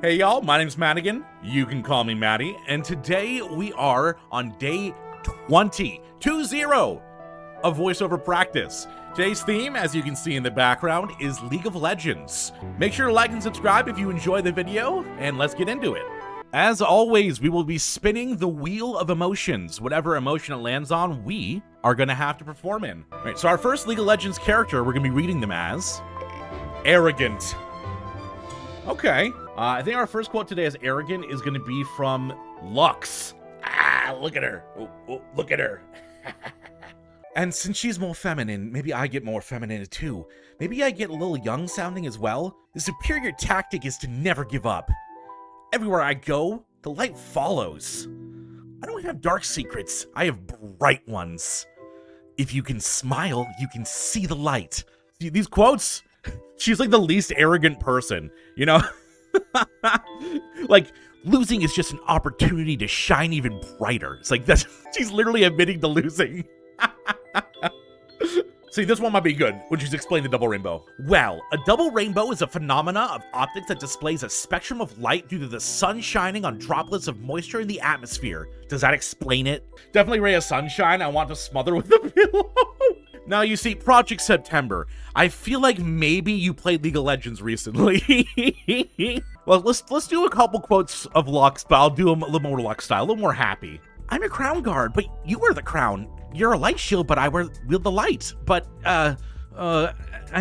Hey y'all, my name's Madigan. You can call me Maddie, and today we are on day 20 of voiceover practice. Today's theme, as you can see in the background, is League of Legends. Make sure to like and subscribe if you enjoy the video, and let's get into it. As always, we will be spinning the wheel of emotions. Whatever emotion it lands on, we are gonna have to perform in. All right, so our first League of Legends character, we're gonna be reading them as Arrogant. Okay. I think our first quote today as Arrogant is going to be from Lux. Ah, look at her. Oh, look at her. And since she's more feminine, maybe I get more feminine too. Maybe I get a little young sounding as well. The superior tactic is to never give up. Everywhere I go, the light follows. I don't have dark secrets. I have bright ones. If you can smile, you can see the light. See, these quotes, she's like the least arrogant person, you know? Like, losing is just an opportunity to shine even brighter. It's like, she's literally admitting to losing. See, this one might be good when she's explained the double rainbow. Well, a double rainbow is a phenomena of optics that displays a spectrum of light due to the sun shining on droplets of moisture in the atmosphere. Does that explain it? Definitely ray of sunshine I want to smother with a pillow. Now, you see, Project September. I feel like maybe you played League of Legends recently. Well, let's do a couple quotes of Lux, but I'll do them a little more Lux style, a little more happy. I'm a crown guard, but you wear the crown. You're a light shield, but I wield the light. But, I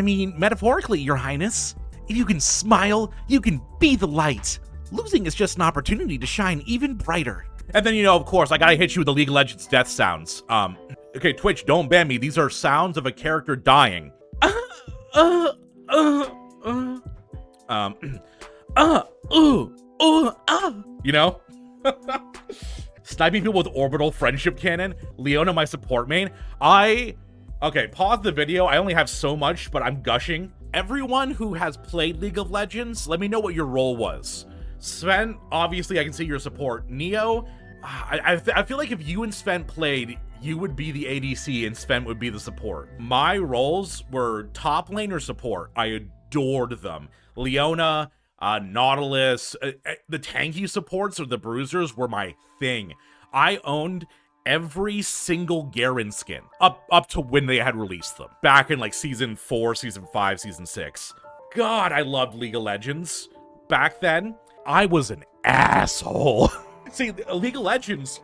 mean, metaphorically, Your Highness. If you can smile, you can be the light. Losing is just an opportunity to shine even brighter. And then, you know, of course, I gotta hit you with the League of Legends death sounds. Okay, Twitch, don't ban me. These are sounds of a character dying. You know? Sniping people with orbital friendship cannon. Leona, my support main. Okay, pause the video. I only have so much, but I'm gushing. Everyone who has played League of Legends, let me know what your role was. Sven, obviously I can see your support. Neo, I feel like if you and Sven played, you would be the ADC and Sven would be the support. My roles were top lane or support. I adored them. Leona, Nautilus, the tanky supports or the bruisers were my thing. I owned every single Garen skin up to when they had released them. Back in like season 4, season 5, season 6. God, I loved League of Legends. Back then, I was an asshole. See, League of Legends,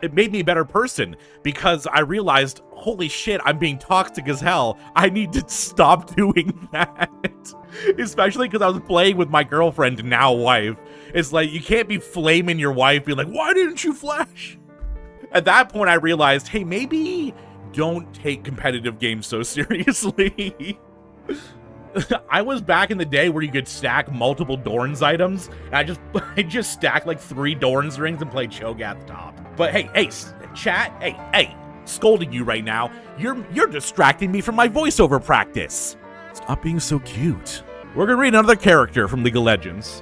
it made me a better person because I realized, holy shit, I'm being toxic as hell. I need to stop doing that. Especially because I was playing with my girlfriend, now wife. It's like, you can't be flaming your wife, being like, why didn't you flash? At that point, I realized, hey, maybe don't take competitive games so seriously. I was back in the day where you could stack multiple Dorns items, and I just stacked like 3 Dorns rings and played Cho'Gath top. But hey, chat, hey, scolding you right now. You're distracting me from my voiceover practice. Stop being so cute. We're gonna read another character from League of Legends,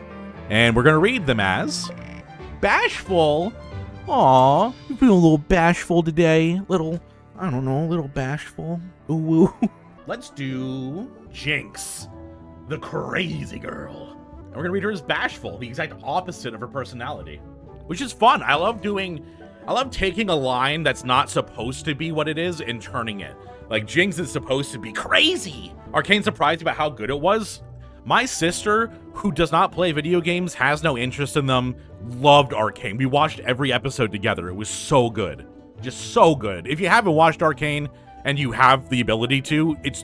and we're gonna read them as Bashful. Aw, you feel a little bashful today. Little bashful. Ooh. Let's do Jinx, the crazy girl. And we're gonna read her as Bashful, the exact opposite of her personality, which is fun. I love taking a line that's not supposed to be what it is and turning it. Like, Jinx is supposed to be crazy. Arcane surprised about how good it was. My sister, who does not play video games, has no interest in them, loved Arcane. We watched every episode together. It was so good. Just so good. If you haven't watched Arcane and you have the ability to, it's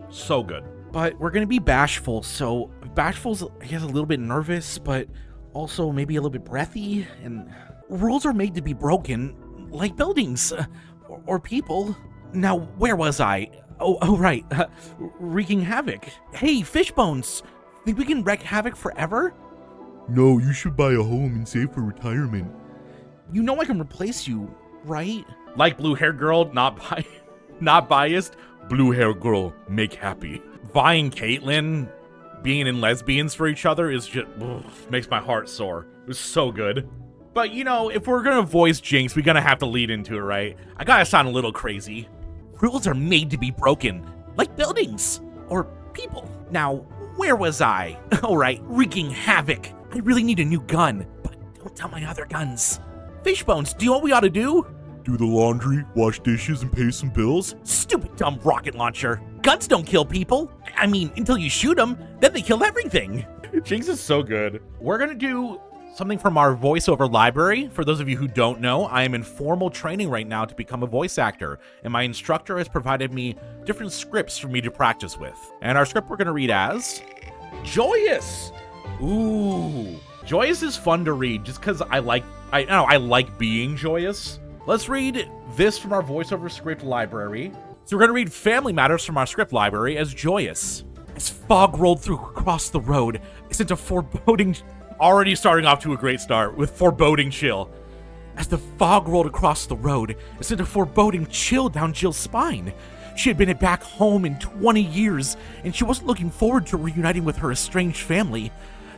so good. But we're gonna be Bashful, so Bashful's, I guess, a little bit nervous, but also maybe a little bit breathy, and rules are made to be broken, like buildings, or people. Now, where was I? Oh, right, wreaking havoc. Hey, Fishbones, think we can wreak havoc forever? No, you should buy a home and save for retirement. You know I can replace you, right? Like blue hair girl, not biased. Blue hair girl, make happy. Vi and Caitlyn being in lesbians for each other is just makes my heart sore. It was so good. But you know, if we're gonna voice Jinx, we're gonna have to lead into it, right? I gotta sound a little crazy. Rules are made to be broken, like buildings or people. Now, where was I? All right, wreaking havoc. I really need a new gun, but don't tell my other guns. Fishbones, do you know what we ought to do? Do the laundry, wash dishes, and pay some bills? Stupid dumb rocket launcher. Guns don't kill people. I mean, until you shoot them, then they kill everything. Jinx is so good. We're gonna do something from our voiceover library. For those of you who don't know, I am in formal training right now to become a voice actor, and my instructor has provided me different scripts for me to practice with. And our script we're gonna read as Joyous. Ooh, Joyous is fun to read just because I like being joyous. Let's read this from our voiceover script library. So we're gonna read Family Matters from our script library as Joyous. As fog rolled through across the road, I sent a foreboding... Already starting off to a great start with foreboding chill. As the fog rolled across the road, it sent a foreboding chill down Jill's spine. She had been back home in 20 years, and she wasn't looking forward to reuniting with her estranged family.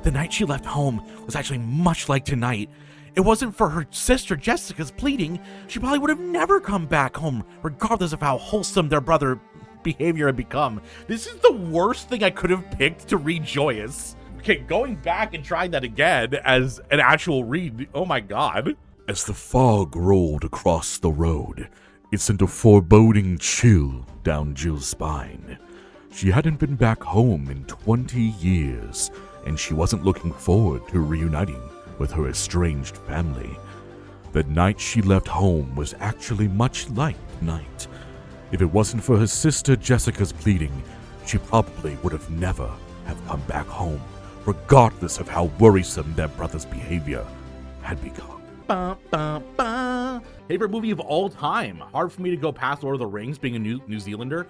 The night she left home was actually much like tonight. It wasn't for her sister Jessica's pleading, she probably would have never come back home, regardless of how wholesome their brother behavior had become. This is the worst thing I could have picked to read Joyous. Okay, going back and trying that again as an actual read, oh my god. As the fog rolled across the road, it sent a foreboding chill down Jill's spine. She hadn't been back home in 20 years, and she wasn't looking forward to reuniting with her estranged family. The night she left home was actually much like tonight. If it wasn't for her sister Jessica's pleading, she probably would have never have come back home, regardless of how worrisome their brother's behavior had become. Favorite movie of all time. Hard for me to go past Lord of the Rings, being a New Zealander.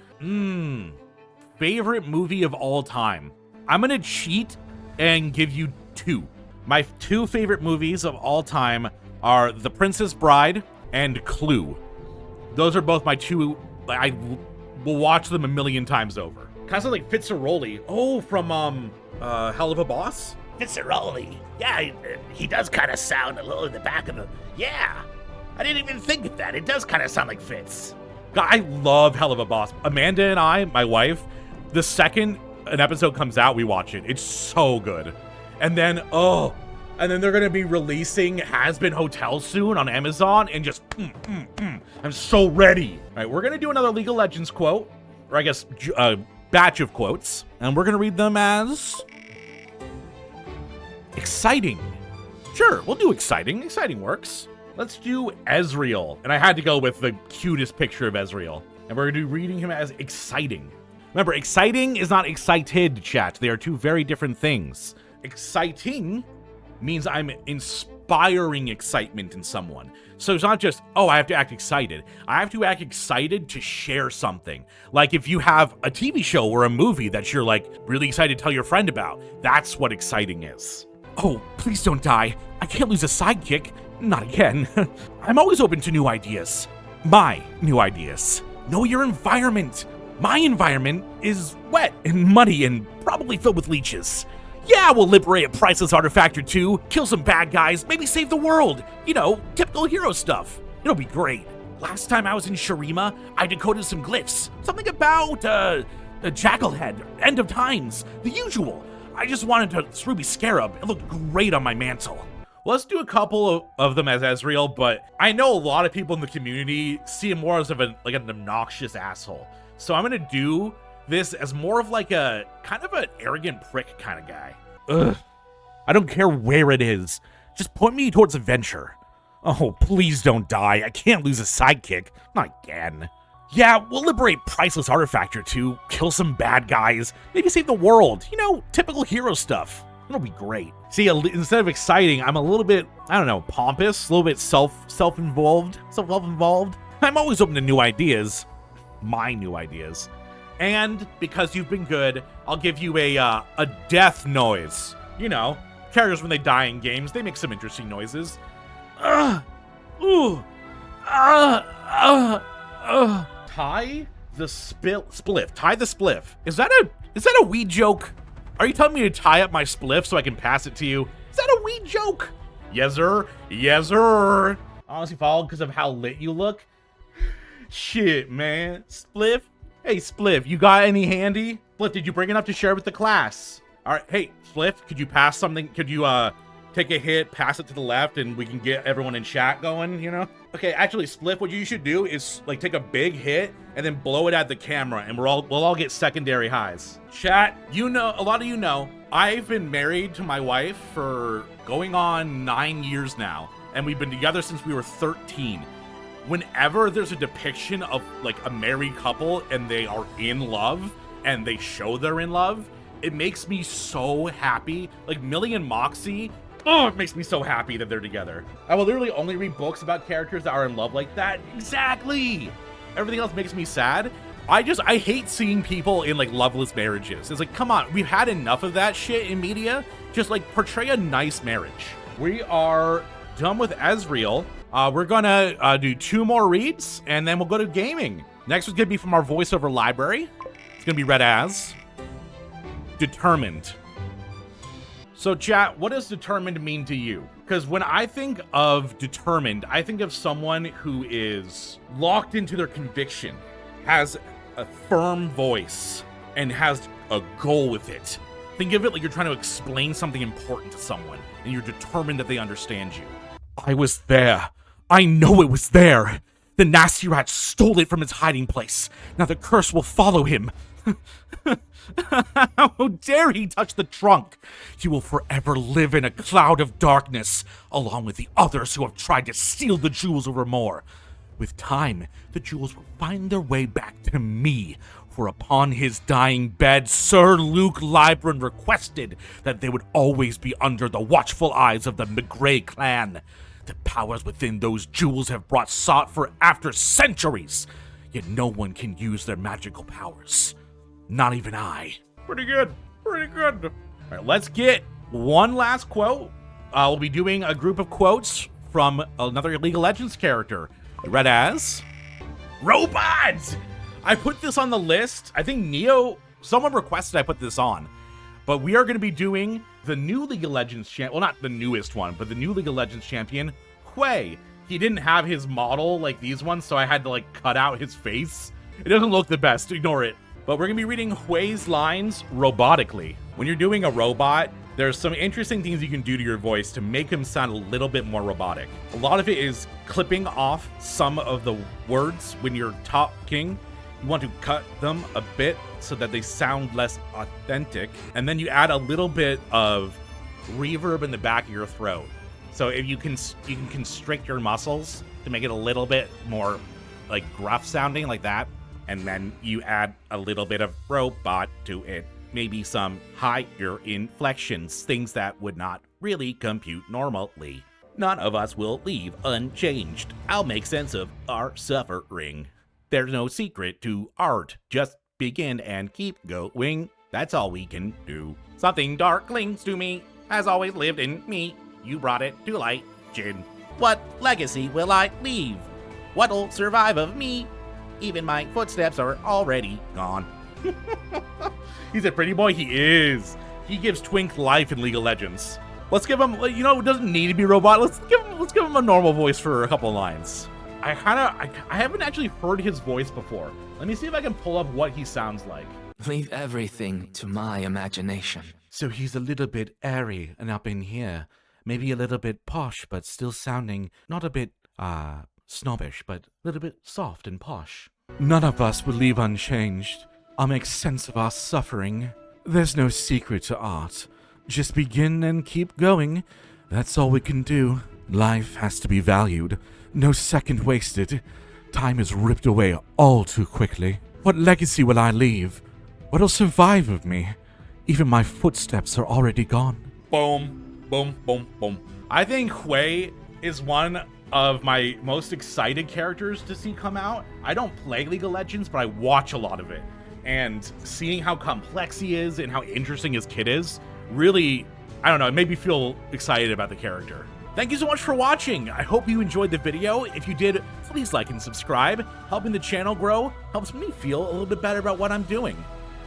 Favorite movie of all time. I'm gonna cheat and give you two. My two favorite movies of all time are The Princess Bride and Clue. Those are both my two. I will watch them a million times over. Kind of sounds like Fitzcarraldo. Oh, from Hell of a Boss? Fitzcarraldo. Yeah, he does kind of sound a little in the back of the... Yeah, I didn't even think of that. It does kind of sound like Fitz. God, I love Hell of a Boss. Amanda and I, my wife, the second an episode comes out, we watch it. It's so good. And then they're gonna be releasing Has Been Hotel soon on Amazon, and just, I'm so ready. All right, we're gonna do another League of Legends quote, or I guess batch of quotes, and we're gonna read them as exciting. Sure, we'll do exciting. Exciting works. Let's do Ezreal, and I had to go with the cutest picture of Ezreal, and we're gonna do reading him as exciting. Remember, exciting is not excited, chat. They are two very different things. Exciting means I'm inspiring excitement in someone. So it's not just, oh, I have to act excited. I have to act excited to share something. Like if you have a TV show or a movie that you're like really excited to tell your friend about, that's what exciting is. Oh, please don't die. I can't lose a sidekick. Not again. I'm always open to new ideas. My new ideas. Know your environment. My environment is wet and muddy and probably filled with leeches. Yeah, we'll liberate a priceless artifact or two, kill some bad guys, maybe save the world. You know, typical hero stuff. It'll be great. Last time I was in Shurima, I decoded some glyphs. Something about, a Jackalhead, End of Times, the usual. I just wanted to Ruby Scarab. It looked great on my mantle. Well, let's do a couple of them as Ezreal, but I know a lot of people in the community see him more as an obnoxious asshole. So I'm gonna do this as more of like a kind of an arrogant prick kind of guy. Ugh. I don't care where it is. Just point me towards adventure. Oh, please don't die. I can't lose a sidekick. Not again. Yeah, we'll liberate priceless artifact or two, kill some bad guys, maybe save the world. You know, typical hero stuff. It'll be great. See, instead of exciting, I'm a little bit, I don't know, pompous, a little bit self-involved. I'm always open to new ideas. My new ideas. And because you've been good, I'll give you a death noise. You know, characters when they die in games, they make some interesting noises. Tie the spliff. Tie the spliff. Is that a weed joke? Are you telling me to tie up my spliff so I can pass it to you? Is that a weed joke? Yes, sir. Yes, sir. Honestly, follow because of how lit you look. Shit, man. Spliff. Hey, Spliff, you got any handy? Spliff, did you bring enough to share with the class? All right, hey, Spliff, could you pass something? Could you, take a hit, pass it to the left, and we can get everyone in chat going, you know? Okay, actually, Spliff, what you should do is, like, take a big hit and then blow it at the camera, and we'll all get secondary highs. Chat, you know, a lot of you know, I've been married to my wife for going on 9 years now, and we've been together since we were 13. Whenever there's a depiction of, like, a married couple and they are in love, and they show they're in love, it makes me so happy. Like, Millie and Moxie, oh, it makes me so happy that they're together. I will literally only read books about characters that are in love like that. Exactly. Everything else makes me sad. I hate seeing people in, like, loveless marriages. It's like, come on, we've had enough of that shit in media. Just, like, portray a nice marriage. We are done with Ezreal. We're gonna do 2 more reads, and then we'll go to gaming. Next is gonna be from our voiceover library. It's gonna be read as Determined. So chat, what does determined mean to you? Because when I think of determined, I think of someone who is locked into their conviction, has a firm voice, and has a goal with it. Think of it like you're trying to explain something important to someone, and you're determined that they understand you. I was there. I know it was there. The nasty rat stole it from its hiding place. Now the curse will follow him. How dare he touch the trunk? He will forever live in a cloud of darkness, along with the others who have tried to steal the jewels over more. With time, the jewels will find their way back to me, for upon his dying bed, Sir Luke Libran requested that they would always be under the watchful eyes of the McGray clan. The powers within those jewels have brought sought for after centuries, yet no one can use their magical powers. Not even I. Pretty good. Pretty good. All right, let's get one last quote. We'll be doing a group of quotes from another League of Legends character. Read as robots. I put this on the list. I think Neo, someone requested I put this on. But we are going to be doing the new League of Legends champion. Well, not the newest one, but the new League of Legends champion, Hwei. He didn't have his model like these ones, so I had to, like, cut out his face. It doesn't look the best. Ignore it. But we're going to be reading Hwei's lines robotically. When you're doing a robot, there's some interesting things you can do to your voice to make him sound a little bit more robotic. A lot of it is clipping off some of the words when you're talking. You want to cut them a bit so that they sound less authentic. And then you add a little bit of reverb in the back of your throat. So if you can constrict your muscles to make it a little bit more, like, gruff sounding, like that. And then you add a little bit of robot to it. Maybe some higher inflections, things that would not really compute normally. None of us will leave unchanged. I'll make sense of our suffering. There's no secret to art. Just begin and keep going. That's all we can do. Something dark clings to me, has always lived in me. You brought it to light, Jin. What legacy will I leave? What'll survive of me? Even my footsteps are already gone. He's a pretty boy. He is. He gives Twink life in League of Legends. Let's give him, you know, it doesn't need to be robot. Let's give him a normal voice for a couple of lines. I haven't actually heard his voice before. Let me see if I can pull up what he sounds like. Leave everything to my imagination. So he's a little bit airy and up in here. Maybe a little bit posh, but still sounding not a bit, snobbish, but a little bit soft and posh. None of us will leave unchanged. I'll make sense of our suffering. There's no secret to art. Just begin and keep going. That's all we can do. Life has to be valued. No second wasted. Time is ripped away all too quickly. What legacy will I leave? What'll survive of me? Even my footsteps are already gone. Boom, boom, boom, boom. I think Hwei is one of my most excited characters to see come out. I don't play League of Legends, but I watch a lot of it. And seeing how complex he is and how interesting his kit is, really, I don't know, it made me feel excited about the character. Thank you so much for watching. I hope you enjoyed the video. If you did, please like and subscribe. Helping the channel grow helps me feel a little bit better about what I'm doing.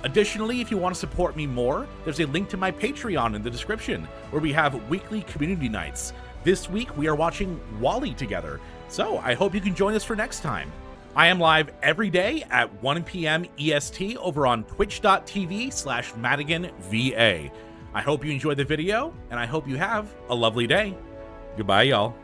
Additionally, if you want to support me more, there's a link to my Patreon in the description, where we have weekly community nights. This week, we are watching WALL-E together, so I hope you can join us for next time. I am live every day at 1 p.m. EST over on twitch.tv/MadiganVA. I hope you enjoyed the video, and I hope you have a lovely day. Goodbye, y'all.